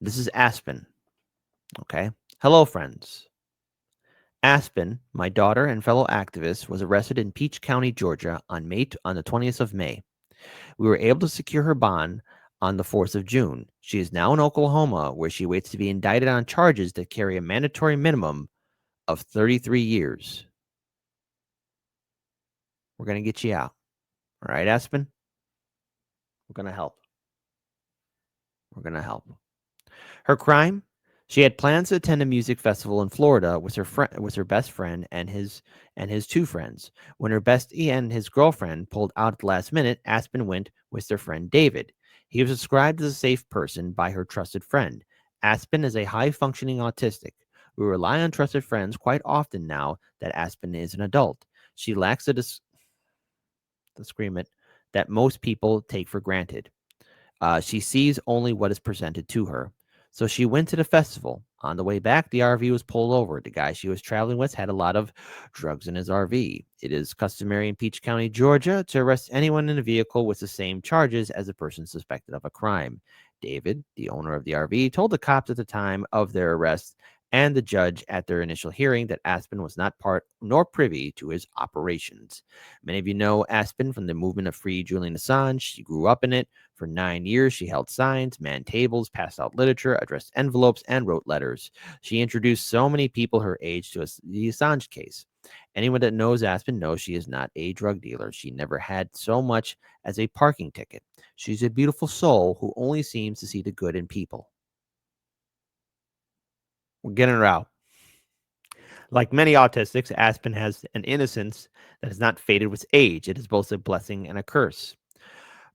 This is Aspen. Okay. Hello, friends. Aspen, my daughter and fellow activist, was arrested in Peach County, Georgia on the 20th of May. We were able to secure her bond on the 4th of June. She is now in Oklahoma, where she waits to be indicted on charges that carry a mandatory minimum of 33 years. We're going to get you out. All right, Aspen? We're going to help. We're going to help. Her crime? She had plans to attend a music festival in Florida with her best friend and his two friends. When her bestie and his girlfriend pulled out at the last minute, Aspen went with their friend David. He was described as a safe person by her trusted friend. Aspen is a high-functioning autistic. We rely on trusted friends quite often now that Aspen is an adult. She lacks the discernment that most people take for granted. She sees only what is presented to her. So she went to the festival. On the way back, the RV was pulled over. The guy she was traveling with had a lot of drugs in his RV. It is customary in Peach County, Georgia, to arrest anyone in a vehicle with the same charges as a person suspected of a crime. David, the owner of the RV, told the cops at the time of their arrest and the judge at their initial hearing that Aspen was not part nor privy to his operations. Many of you know Aspen from the movement of Free Julian Assange. She grew up in it. For 9 years, she held signs, manned tables, passed out literature, addressed envelopes, and wrote letters. She introduced so many people her age to the Assange case. Anyone that knows Aspen knows she is not a drug dealer. She never had so much as a parking ticket. She's a beautiful soul who only seems to see the good in people. We're getting her out. Like many autistics, Aspen has an innocence that has not faded with age. It is both a blessing and a curse.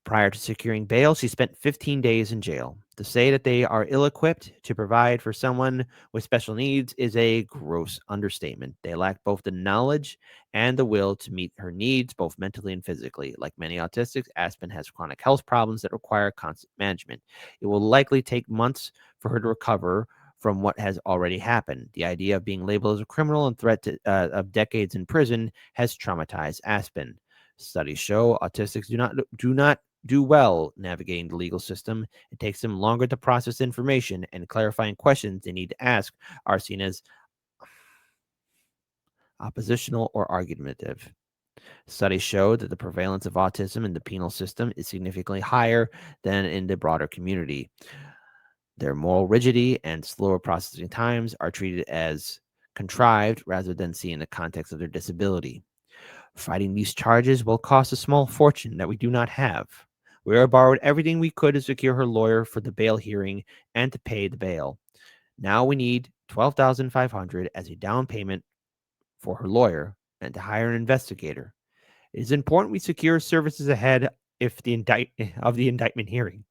Prior to securing bail, she spent 15 days in jail. To say that they are ill equipped to provide for someone with special needs is a gross understatement. They lack both the knowledge and the will to meet her needs, both mentally and physically. Like many autistics, Aspen has chronic health problems that require constant management. It will likely take months for her to recover from what has already happened. The idea of being labeled as a criminal and threat of decades in prison has traumatized Aspen. Studies show autistics do not do well navigating the legal system. It takes them longer to process information, and clarifying questions they need to ask are seen as oppositional or argumentative. Studies show that the prevalence of autism in the penal system is significantly higher than in the broader community. Their moral rigidity and slower processing times are treated as contrived rather than seen in the context of their disability. Fighting these charges will cost a small fortune that we do not have. We have borrowed everything we could to secure her lawyer for the bail hearing and to pay the bail. Now we need $12,500 as a down payment for her lawyer and to hire an investigator. It is important we secure services ahead of the indictment hearing.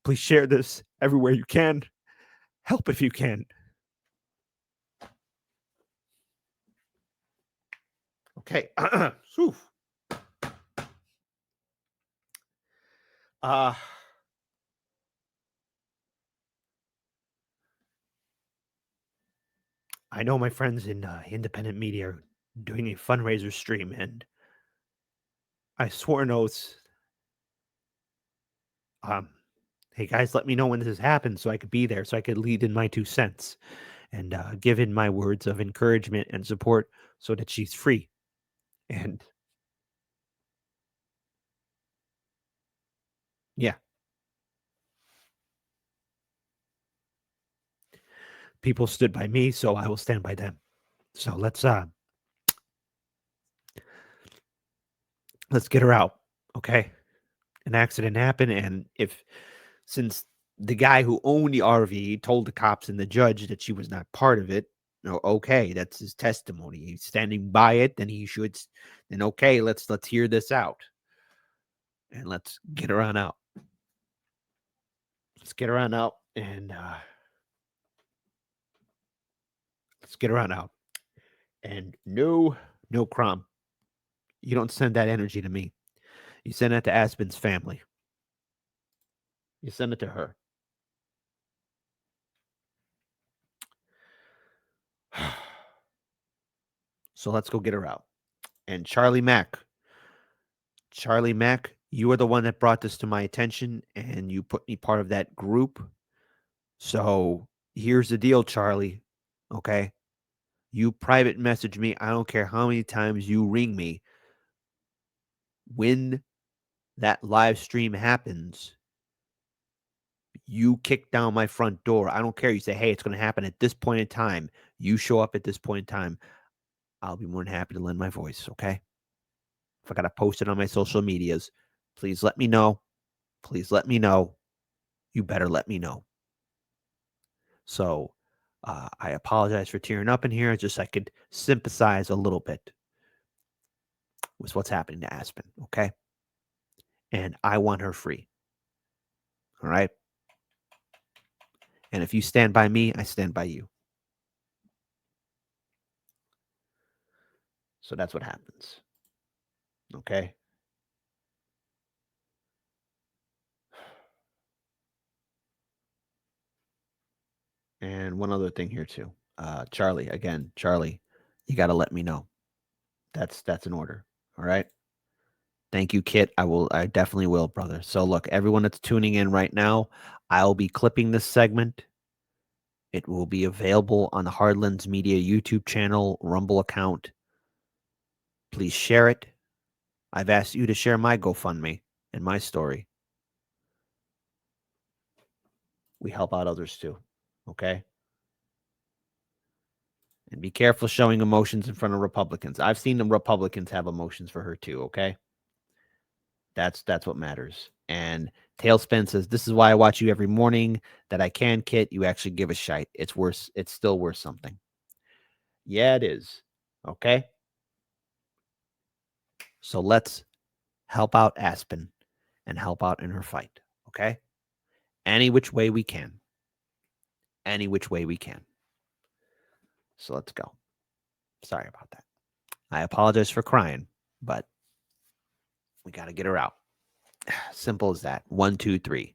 Please share this everywhere you can. Help if you can. Okay. uh I know my friends in independent media are doing a fundraiser stream, and I swore an oath. Um, hey guys, let me know when this has happened so I could be there, so I could lead in my 2 cents and give in my words of encouragement and support so that she's free. And yeah, people stood by me, so I will stand by them. So let's get her out, okay? An accident happened, and if since the guy who owned the RV told the cops and the judge that she was not part of it, no, okay, that's his testimony. He's standing by it, then he should. Then okay, let's hear this out, and let's get her on out. Let's get her on out, and let's get her on out. And no crime. You don't send that energy to me. You send it to Aspen's family. You send it to her. So let's go get her out. And Charlie Mack, you are the one that brought this to my attention, and you put me part of that group. So here's the deal, Charlie. Okay. You private message me. I don't care how many times you ring me. When that live stream happens, you kick down my front door. I don't care. You say, hey, it's going to happen at this point in time. You show up at this point in time. I'll be more than happy to lend my voice. Okay. If I got to post it on my social medias, please let me know. Please let me know. You better let me know. So I apologize for tearing up in here. Just I could sympathize a little bit with what's happening to Aspen. Okay. And I want her free. All right. And if you stand by me, I stand by you. So that's what happens. Okay. And one other thing here too. Charlie, again, Charlie, you got to let me know. That's an order. All right. Thank you, Kit. I definitely will, brother. So look, everyone that's tuning in right now, I'll be clipping this segment. It will be available on the Hardlands Media YouTube channel, Rumble account. Please share it. I've asked you to share my GoFundMe and my story. We help out others too. Okay. And be careful showing emotions in front of Republicans. I've seen the Republicans have emotions for her too. Okay. That's what matters. And Tailspin says, this is why I watch you every morning. That I can, Kit. You actually give a shite. It's worth, it's still worth something. Yeah, it is. Okay. So let's help out Aspen and help out in her fight. Okay. Any which way we can. Any which way we can. So let's go. Sorry about that. I apologize for crying, but we got to get her out. Simple as that. 1, 2, 3.